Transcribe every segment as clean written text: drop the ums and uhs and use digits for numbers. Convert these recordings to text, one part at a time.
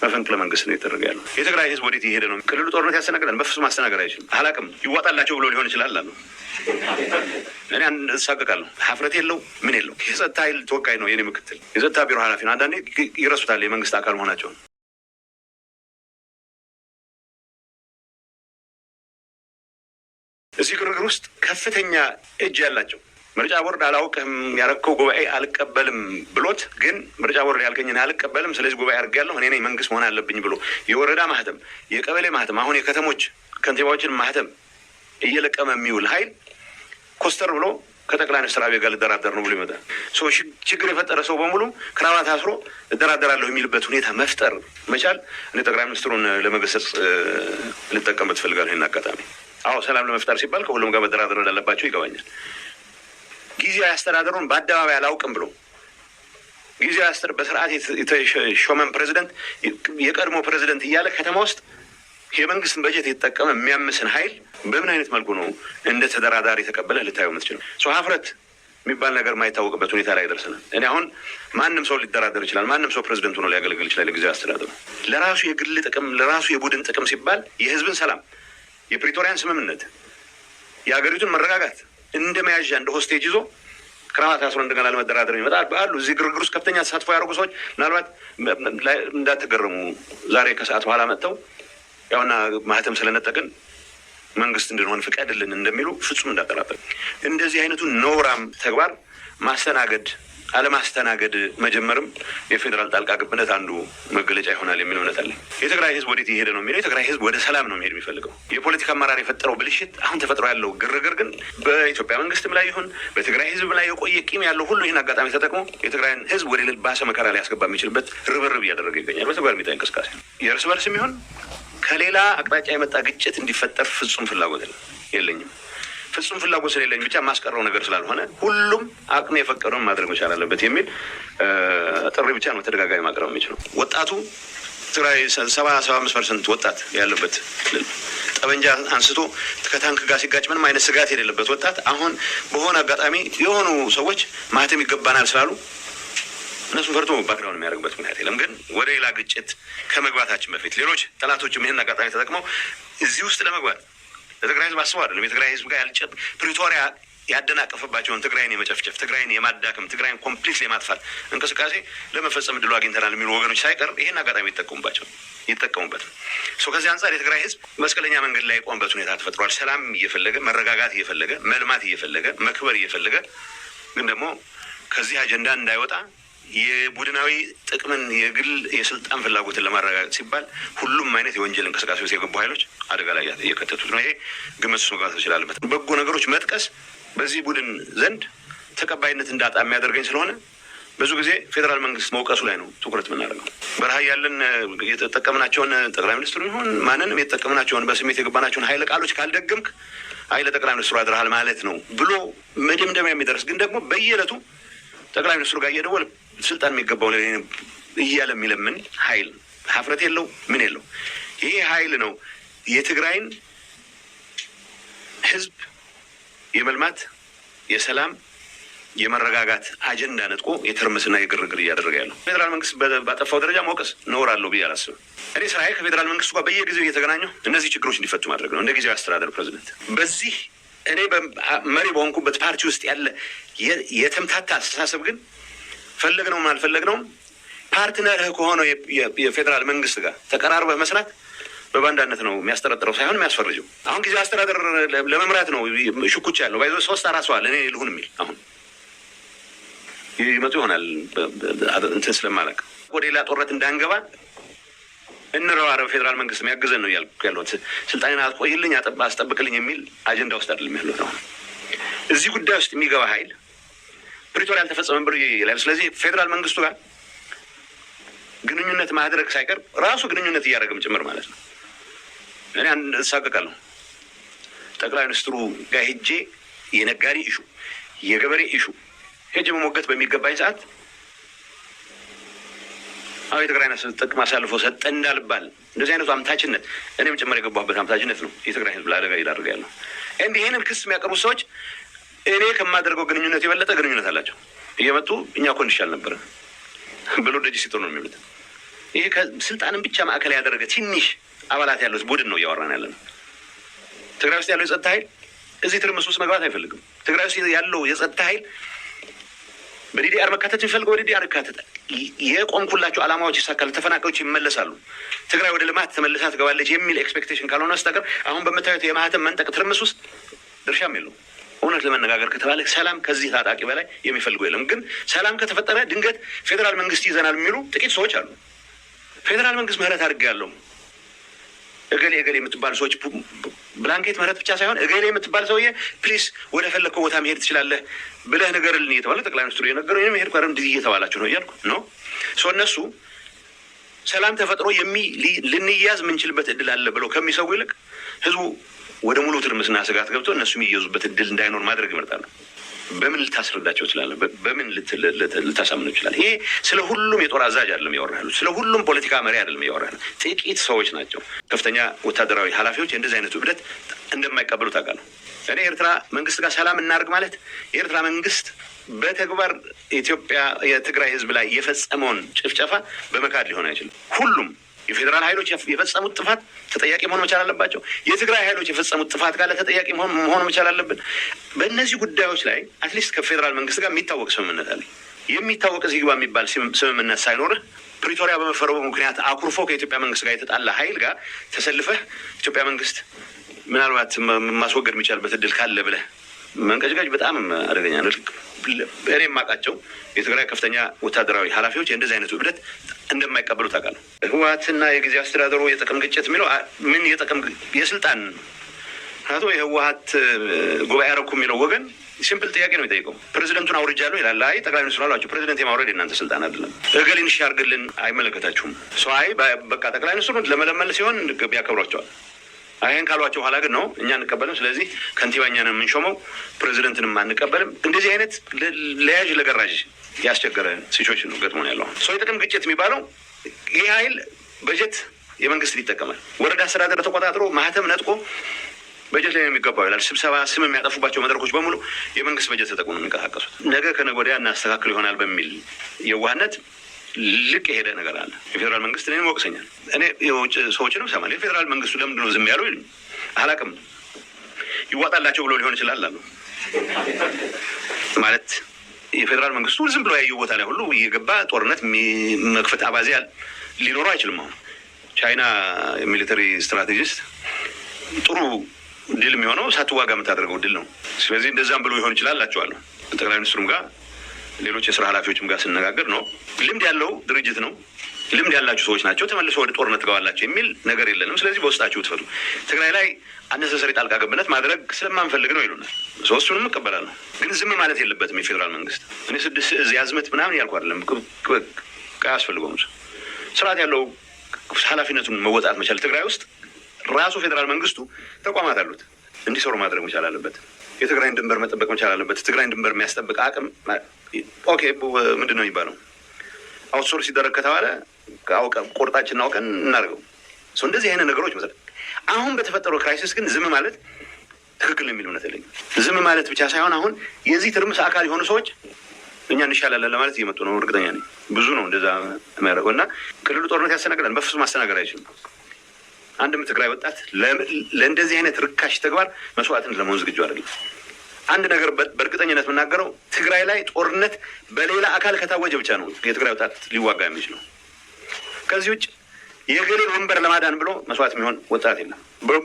መፈንቅለ መንግስት ነው የተደረገ ያለው። የትግራይ ህዝብ ወዴት እየሄደ ነው? ክልሉ ጦርነት ያስተናግዳል? በፍጹም ማስተናገድ አይችልም። አላቅም ይዋጣላቸው ብሎ ሊሆን ይችላል አሉ። እኔ እሳቀቃለሁ። ሀፍረት የለው ምን የለው። የጸጥታ ኃይል ተወካይ ነው የኔ ምክትል፣ የጸጥታ ቢሮ ኃላፊ ነው። አንዳንዴ ይረሱታል የመንግስት አካል መሆናቸውን። እዚህ ግርግር ውስጥ ከፍተኛ እጅ ያላቸው ምርጫ ቦርድ አላውቅም ያረከው ጉባኤ አልቀበልም ብሎት፣ ግን ምርጫ ቦርድ ያልከኝን አልቀበልም ስለዚህ ጉባኤ አድርጌያለሁ እኔ ነኝ መንግስት መሆን አለብኝ ብሎ የወረዳ ማህተም፣ የቀበሌ ማህተም፣ አሁን የከተሞች ከንቲባዎችን ማህተም እየለቀመ የሚውል ኃይል ኮስተር ብሎ ከጠቅላይ ሚኒስትር አብይ ጋር ልደራደር ነው ብሎ ይመጣል። ችግር የፈጠረ ሰው በሙሉ ክራባት አስሮ እደራደራለሁ የሚልበት ሁኔታ መፍጠር መቻል እኔ ጠቅላይ ሚኒስትሩን ለመገሰጽ ልጠቀምበት እፈልጋለሁ ይህን አጋጣሚ። አዎ ሰላም ለመፍጠር ሲባል ከሁሉም ጋር መደራደር እንዳለባቸው ይገባኛል። ጊዜያዊ አስተዳደሩን በአደባባይ አላውቅም ብሎ ጊዜያዊ በስርዓት የተሾመን ፕሬዚደንት የቀድሞ ፕሬዚደንት እያለ ከተማ ውስጥ የመንግስትን በጀት የተጠቀመ የሚያምስን ኃይል በምን አይነት መልኩ ነው እንደ ተደራዳሪ ተቀበለ ልታየው የምትችለው? ሀፍረት የሚባል ነገር የማይታወቅበት ሁኔታ ላይ ደርሰናል። እኔ አሁን ማንም ሰው ሊደራደር ይችላል። ማንም ሰው ፕሬዚደንት ሆኖ ሊያገለግል ይችላል። ጊዜያዊ አስተዳደሩ ለራሱ የግል ጥቅም፣ ለራሱ የቡድን ጥቅም ሲባል የህዝብን ሰላም፣ የፕሪቶሪያን ስምምነት፣ የሀገሪቱን መረጋጋት እንደ መያዣ እንደ ሆስቴጅ ይዞ ክራባት አስሮ እንደገና ለመደራደር ይመጣል አሉ። እዚህ ግርግር ውስጥ ከፍተኛ ተሳትፎ ያደረጉ ሰዎች ምናልባት እንዳትገረሙ ዛሬ ከሰዓት በኋላ መጥተው ያውና ማህተም ስለነጠቅን መንግስት እንድንሆን ፍቀድልን እንደሚሉ ፍጹም እንዳጠራጠር። እንደዚህ አይነቱን ነውራም ተግባር ማስተናገድ አለማስተናገድ መጀመርም የፌዴራል ጣልቃ ገብነት አንዱ መገለጫ ይሆናል የሚል እምነት አለ። የትግራይ ህዝብ ወዴት እየሄደ ነው የሚለው የትግራይ ህዝብ ወደ ሰላም ነው የሚሄድ የሚፈልገው። የፖለቲካ አመራር የፈጠረው ብልሽት አሁን ተፈጥሮ ያለው ግርግር ግን በኢትዮጵያ መንግስትም ላይ ይሁን በትግራይ ህዝብ ላይ የቆየ ቂም ያለው ሁሉ ይህን አጋጣሚ ተጠቅሞ የትግራይን ህዝብ ወደ ሌላ ባሰ መከራ ላይ ያስገባ የሚችልበት ርብርብ እያደረገ ይገኛል። በተግባር የሚታይ እንቅስቃሴ የእርስ በርስም ይሁን ከሌላ አቅጣጫ የመጣ ግጭት እንዲፈጠር ፍጹም ፍላጎት የለኝም። ፍጹም ፍላጎት ስለሌለኝ ብቻ ማስቀረው ነገር ስላልሆነ ሁሉም አቅም የፈቀደውን ማድረግ መቻል አለበት የሚል ጥሪ ብቻ ነው ተደጋጋሚ ማቅረብ የሚችለው። ወጣቱ ትግራይ 75% ወጣት ያለበት ጠበንጃ አንስቶ ከታንክ ጋር ሲጋጭ ምንም አይነት ስጋት የሌለበት ወጣት አሁን በሆነ አጋጣሚ የሆኑ ሰዎች ማህተም ይገባናል ስላሉ እነሱን ፈርቶ ባክግራውንድ የሚያደርግበት ምክንያት የለም። ግን ወደ ሌላ ግጭት ከመግባታችን በፊት ሌሎች ጠላቶችም ይህን አጋጣሚ ተጠቅመው እዚህ ውስጥ ለመግባት ለትግራይ ህዝብ አስበው አይደለም። የትግራይ ህዝብ ጋር ያልጨብ ፕሪቶሪያ ያደናቀፈባቸውን ትግራይን የመጨፍጨፍ ትግራይን የማዳከም ትግራይን ኮምፕሊት የማጥፋት እንቅስቃሴ ለመፈጸም ድሉ አግኝተናል የሚሉ ወገኖች ሳይቀር ይህን አጋጣሚ ይጠቀሙበት። ከዚህ አንጻር የትግራይ ህዝብ መስቀለኛ መንገድ ላይ የቆመበት ሁኔታ ተፈጥሯል። ሰላም እየፈለገ መረጋጋት እየፈለገ መልማት እየፈለገ መክበር እየፈለገ ግን ደግሞ ከዚህ አጀንዳ እንዳይወጣ የቡድናዊ ጥቅምን የግል የስልጣን ፍላጎትን ለማረጋገጥ ሲባል ሁሉም አይነት የወንጀል እንቅስቃሴ ውስጥ የገቡ ኃይሎች አደጋ ላይ እየከተቱት ነው። ይሄ ግምት ውስጥ መግባት ትችላለበት። በጎ ነገሮች መጥቀስ በዚህ ቡድን ዘንድ ተቀባይነት እንዳጣ የሚያደርገኝ ስለሆነ ብዙ ጊዜ ፌዴራል መንግስት መውቀሱ ላይ ነው ትኩረት የምናደርገው። በረሃ ያለን የተጠቀምናቸውን ጠቅላይ ሚኒስትሩ ይሁን ማንንም የተጠቀምናቸውን በስሜት የገባናቸውን ኃይለ ቃሎች ካልደገምክ ኃይለ ጠቅላይ ሚኒስትሩ አድረሃል ማለት ነው ብሎ መደምደሚያ የሚደርስ ግን ደግሞ በየዕለቱ ጠቅላይ ሚኒስትሩ ጋር እየደወለ ስልጣን የሚገባው እያለ የሚለምን ኃይል ሀፍረት የለው ምን የለው። ይሄ ኃይል ነው የትግራይን ህዝብ የመልማት የሰላም የመረጋጋት አጀንዳ ነጥቆ የትርምስና የግርግር እያደረገ ያለው። ፌዴራል መንግስት ባጠፋው ደረጃ መውቀስ ነውር አለው ብዬ አላስብም። እኔ ስራዬ ከፌዴራል መንግስቱ ጋር በየጊዜው እየተገናኘሁ እነዚህ ችግሮች እንዲፈቱ ማድረግ ነው እንደ ጊዜያዊ አስተዳደር ፕሬዚደንት። በዚህ እኔ መሪ በሆንኩበት ፓርቲ ውስጥ ያለ የተምታታ አስተሳሰብ ግን ፈለግነውም አልፈለግነውም ፓርትነርህ ከሆነው የፌዴራል መንግስት ጋር ተቀራርበህ መስራት በባንዳነት ነው የሚያስጠረጥረው ሳይሆን የሚያስፈርጀው። አሁን ጊዜያዊ አስተዳደር ለመምራት ነው ሽኩቻ ያለው ባይዞ 3-4 ሰው አለ እኔ ልሁን የሚል አሁን ይመጡ ይሆናል እንትን ስለማላውቅ ወደ ሌላ ጦርነት እንዳንገባ እንረባረብ ፌዴራል መንግስት የሚያግዘን ነው እያልኩ ያለሁት። ስልጣኔን አቆይልኝ አስጠብቅልኝ የሚል አጀንዳ ውስጥ አይደለም ያለሁት። አሁን እዚህ ጉዳይ ውስጥ የሚገባ ኃይል ፕሪቶሪያ አልተፈጸመም ብሎ ይላል። ስለዚህ ፌዴራል መንግስቱ ጋር ግንኙነት ማድረግ ሳይቀር ራሱ ግንኙነት እያደረገም ጭምር ማለት ነው። እኔ እሳቀቃለሁ ጠቅላይ ሚኒስትሩ ጋር ሄጄ የነጋዴ ኢሹ የገበሬ ኢሹ ሄጄ መሞገት በሚገባኝ ሰዓት አሁን የትግራይን ጥቅም አሳልፎ ሰጠ እንዳልባል እንደዚህ አይነቱ አምታችነት እኔም ጭምር የገባሁበት አምታችነት ነው የትግራይ ህዝብ ለአደጋ እየዳረገ ያለው። እንዲህ ይህንን ክስ የሚያቀርቡት ሰዎች እኔ ከማደርገው ግንኙነት የበለጠ ግንኙነት አላቸው። እየመጡ እኛ እኮ እንሻል ነበረ ብሎ ደጅ ሲጥሩ ነው የሚሉት። ይሄ ከስልጣንን ብቻ ማዕከል ያደረገ ትንሽ አባላት ያለው ቡድን ነው እያወራን ያለ ነው። ትግራይ ውስጥ ያለው የጸጥታ ኃይል እዚህ ትርምስ ውስጥ መግባት አይፈልግም። ትግራይ ውስጥ ያለው የጸጥታ ኃይል በዲዲአር መካተት የሚፈልገው በዲዲአር ይካተታል። የቆምኩላቸው ዓላማዎች ይሳካሉ፣ ተፈናቃዮች ይመለሳሉ፣ ትግራይ ወደ ልማት ተመልሳ ትገባለች የሚል ኤክስፔክቴሽን ካልሆነ በስተቀር አሁን በምታዩት የማህተም መንጠቅ ትርምስ ውስጥ ድርሻም የለውም። እውነት ለመነጋገር ከተባለ ሰላም ከዚህ ታጣቂ በላይ የሚፈልገው የለም። ግን ሰላም ከተፈጠረ ድንገት ፌዴራል መንግስት ይዘናል የሚሉ ጥቂት ሰዎች አሉ። ፌዴራል መንግስት ምህረት አድርጌያለሁ እገሌ የምትባል ሰዎች ብላንኬት ምህረት ብቻ ሳይሆን እገሌ የምትባል ሰውዬ ፕሊስ ወደ ፈለግከው ቦታ መሄድ ትችላለህ ብለህ ንገርልኝ እየተባለ ጠቅላይ ሚኒስትሩ የነገረው ይህም መሄድ ኳርም እንዲህ እየተባላችሁ ነው እያልኩ ነው። እነሱ ሰላም ተፈጥሮ ልንያዝ የምንችልበት እድል አለ ብለው ከሚሰው ይልቅ ህዝቡ ወደ ሙሉ ትርምስና ስጋት ገብቶ እነሱ የሚያዙበት እድል እንዳይኖር ማድረግ ይመርጣሉ። በምን ልታስረዳቸው ትችላለህ? በምን ልታሳምነው ይችላለህ? ይሄ ስለ ሁሉም የጦር አዛዥ አይደለም ያወራሉ። ስለ ሁሉም ፖለቲካ መሪ አይደለም ያወራሉ። ጥቂት ሰዎች ናቸው። ከፍተኛ ወታደራዊ ኃላፊዎች እንደዚህ አይነቱ እብደት እንደማይቀበሉ ታውቃለህ። እኔ ኤርትራ መንግስት ጋር ሰላም እናድርግ ማለት የኤርትራ መንግስት በተግባር ኢትዮጵያ የትግራይ ህዝብ ላይ የፈጸመውን ጭፍጨፋ በመካድ ሊሆን አይችልም። ሁሉም የፌዴራል ኃይሎች የፈጸሙት ጥፋት ተጠያቂ መሆን መቻል አለባቸው። የትግራይ ኃይሎች የፈጸሙት ጥፋት ካለ ተጠያቂ መሆን መቻል አለብን። በእነዚህ ጉዳዮች ላይ አትሊስት ከፌዴራል መንግስት ጋር የሚታወቅ ስምምነት አለ። የሚታወቅ እዚህ ግባ የሚባል ስምምነት ሳይኖርህ ፕሪቶሪያ በመፈረሙ ምክንያት አኩርፎ ከኢትዮጵያ መንግስት ጋር የተጣላ ኃይል ጋር ተሰልፈህ ኢትዮጵያ መንግስት ምናልባት ማስወገድ የሚቻልበት እድል ካለ ብለህ መንቀጭቀጭ በጣም አደገኛ ነው። እኔ የማውቃቸው የትግራይ ከፍተኛ ወታደራዊ ኃላፊዎች የእንደዚህ አይነቱ እብደት እንደማይቀበሉ ታውቃለህ። ህወሓትና የጊዜ አስተዳደሩ የጥቅም ግጭት የሚለው ምን የጥቅም የስልጣን ምክንያቱም የህወሓት ጉባኤ አደረኩ የሚለው ወገን ሲምፕል ጥያቄ ነው የሚጠይቀው። ፕሬዚደንቱን አውርጃለሁ ይላል። አይ ጠቅላይ ሚኒስትሩ አሏቸው ፕሬዚደንት የማውረድ የእናንተ ስልጣን አይደለም፣ እገሌን እሺ አድርግልን አይመለከታችሁም። ሰው አይ በቃ ጠቅላይ ሚኒስትሩን ለመለመል ሲሆን ያከብሯቸዋል። ይህን ካሏቸው በኋላ ግን ነው እኛ አንቀበልም፣ ስለዚህ ከንቲባ እኛ ነን የምንሾመው፣ ፕሬዚደንትንም አንቀበልም። እንደዚህ አይነት ለያዥ ለገራዥ ያስቸገረ ሲቹዌሽን ነው ገጥሞን ያለው። ሰው የጥቅም ግጭት የሚባለው ይህ ኃይል በጀት የመንግስት ይጠቀማል። ወረዳ አስተዳደር ተቆጣጥሮ ማህተም ነጥቆ በጀት ላይ ነው የሚገባው ይላል። ስብሰባ ስም የሚያጠፉባቸው መድረኮች በሙሉ የመንግስት በጀት ተጠቅሞ ነው የሚንቀሳቀሱት። ነገ ከነገ ወዲያ እናስተካክል ይሆናል በሚል የዋህነት ልቅ የሄደ ነገር አለ። የፌዴራል መንግስት እኔን ወቅሰኛል። እኔ የውጭ ሰዎችንም ሰማል። የፌዴራል መንግስቱ ለምንድን ነው ዝም ያለው ይሉኝ። አላውቅም። ይዋጣላቸው ብሎ ሊሆን ይችላል አሉ። ማለት የፌዴራል መንግስቱ ዝም ብሎ ያየው ቦታ ላይ ሁሉ እየገባ ጦርነት መክፈት አባዜ ሊኖረው አይችልም። አሁን ቻይና የሚሊተሪ ስትራቴጂስት ጥሩ ድል የሚሆነው ሳትዋጋ የምታደርገው ድል ነው። ስለዚህ እንደዛም ብሎ ይሆን ይችላል እላቸዋለሁ። ጠቅላይ ሚኒስትሩም ጋር ሌሎች የስራ ኃላፊዎችም ጋር ስነጋገር ነው ልምድ ያለው ድርጅት ነው፣ ልምድ ያላችሁ ሰዎች ናቸው፣ ተመልሶ ወደ ጦርነት ትገባላችሁ የሚል ነገር የለንም። ስለዚህ በውስጣችሁ ትፈቱ። ትግራይ ላይ አነሰሰሪ ጣልቃ ገብነት ማድረግ ስለማንፈልግ ነው ይሉናል። ሶስቱንም እቀበላለሁ። ግን ዝም ማለት የለበትም የፌዴራል መንግስት። እኔ 6 ያዝመት ምናምን ያልኩ አይደለም። አያስፈልገውም። ስርዓት ያለው ኃላፊነቱን መወጣት መቻል። ትግራይ ውስጥ ራሱ ፌዴራል መንግስቱ ተቋማት አሉት፣ እንዲሰሩ ማድረግ መቻል አለበት። የትግራይን ድንበር መጠበቅ መቻል አለበት። ትግራይን ድንበር የሚያስጠብቅ አቅም ኦኬ፣ ምንድን ነው የሚባለው? አውትሶርስ ሲደረግ ከተባለ ቆርጣችን አውቀን እናደርገው። እንደዚህ አይነት ነገሮች መሰለኝ። አሁን በተፈጠረው ክራይሲስ ግን ዝም ማለት ትክክል ነው የሚል እምነት የለኝም። ዝም ማለት ብቻ ሳይሆን አሁን የዚህ ትርምስ አካል የሆኑ ሰዎች እኛ እንሻላለን ለማለት እየመጡ ነው። እርግጠኛ ነኝ ብዙ ነው እንደዛ የሚያደርገው እና ክልሉ ጦርነት ያስተናግዳል። በፍጹም ማስተናገድ አይችልም። አንድም ትግራይ ወጣት ለእንደዚህ አይነት ርካሽ ተግባር መስዋዕትነት ለመሆን ዝግጁ አይደለም። አንድ ነገር በእርግጠኝነት የምናገረው ትግራይ ላይ ጦርነት በሌላ አካል ከታወጀ ብቻ ነው የትግራይ ወጣት ሊዋጋ የሚችለው። ከዚህ ውጭ የገሌን ወንበር ለማዳን ብሎ መስዋዕት የሚሆን ወጣት የለም።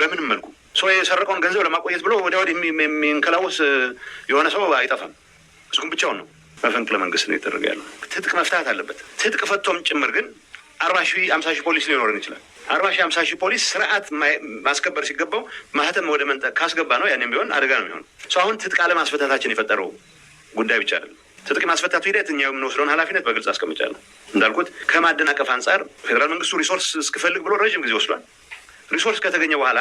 በምንም መልኩ ሰው የሰረቀውን ገንዘብ ለማቆየት ብሎ ወዲያ ወዲህ የሚንከላወስ የሆነ ሰው አይጠፋም። እሱም ብቻውን ነው። መፈንቅለ መንግስት ነው የተደረገ ያለው። ትጥቅ መፍታት አለበት። ትጥቅ ፈቶም ጭምር ግን 40,000-50,000 ፖሊስ ሊኖረን ይችላል። 40,000-50,000 ፖሊስ ስርዓት ማስከበር ሲገባው ማህተም ወደ መንጠቅ ካስገባ ነው ያኔም ቢሆን አደጋ ነው የሚሆነው። አሁን ትጥቅ አለማስፈታታችን የፈጠረው ጉዳይ ብቻ አይደለም። ትጥቅ ማስፈታቱ ሂደት እኛ የምንወስደውን ኃላፊነት በግልጽ አስቀምጫለሁ። እንዳልኩት ከማደናቀፍ አንጻር ፌዴራል መንግስቱ ሪሶርስ እስክፈልግ ብሎ ረዥም ጊዜ ወስዷል። ሪሶርስ ከተገኘ በኋላ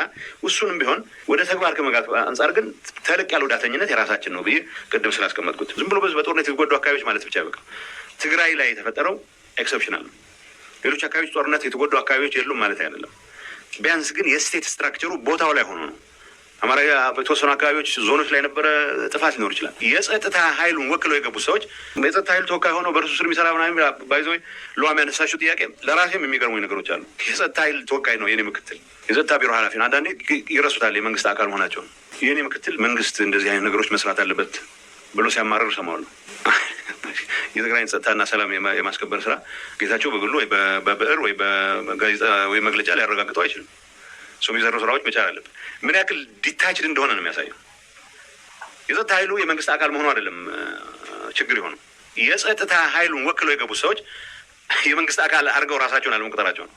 እሱንም ቢሆን ወደ ተግባር ከመጋት አንጻር ግን ተልቅ ያለው ዳተኝነት የራሳችን ነው ብዬ ቅድም ስላስቀመጥኩት ዝም ብሎ በጦርነት የተጎዱ አካባቢዎች ማለት ብቻ ይበቃል። ትግራይ ላይ የተፈጠረው ኤክሰፕሽናል ነው። ሌሎች አካባቢዎች ጦርነት የተጎዱ አካባቢዎች የሉም ማለት አይደለም። ቢያንስ ግን የስቴት ስትራክቸሩ ቦታው ላይ ሆኖ ነው። አማራ በተወሰኑ አካባቢዎች ዞኖች ላይ ነበረ ጥፋት ሊኖር ይችላል። የጸጥታ ኃይሉን ወክለው የገቡ ሰዎች የጸጥታ ኃይሉ ተወካይ ሆነው በእርሱ ስር የሚሰራ ምናምን ባይዘው ለዋም ያነሳሽው ጥያቄ ለራሴም የሚገርሙኝ ነገሮች አሉ። የጸጥታ ኃይል ተወካይ ነው የኔ ምክትል፣ የጸጥታ ቢሮ ኃላፊ ነው። አንዳንዴ ይረሱታል የመንግስት አካል መሆናቸውን። የኔ ምክትል መንግስት እንደዚህ አይነት ነገሮች መስራት አለበት ብሎ ሲያማረር ሰማዋለሁ። የትግራይን ጸጥታና ሰላም የማስከበር ስራ ጌታቸው በግሉ ወይ በብዕር ወይ በጋዜጣ ወይ መግለጫ ሊያረጋግጠው አይችልም። ሰው የሚሰሩ ስራዎች መቻል አለበት። ምን ያክል ዲታችድ እንደሆነ ነው የሚያሳየው። የጸጥታ ኃይሉ የመንግስት አካል መሆኑ አይደለም ችግር የሆነው፣ የጸጥታ ኃይሉን ወክለው የገቡ ሰዎች የመንግስት አካል አድርገው ራሳቸውን አለመቁጠራቸው ነው።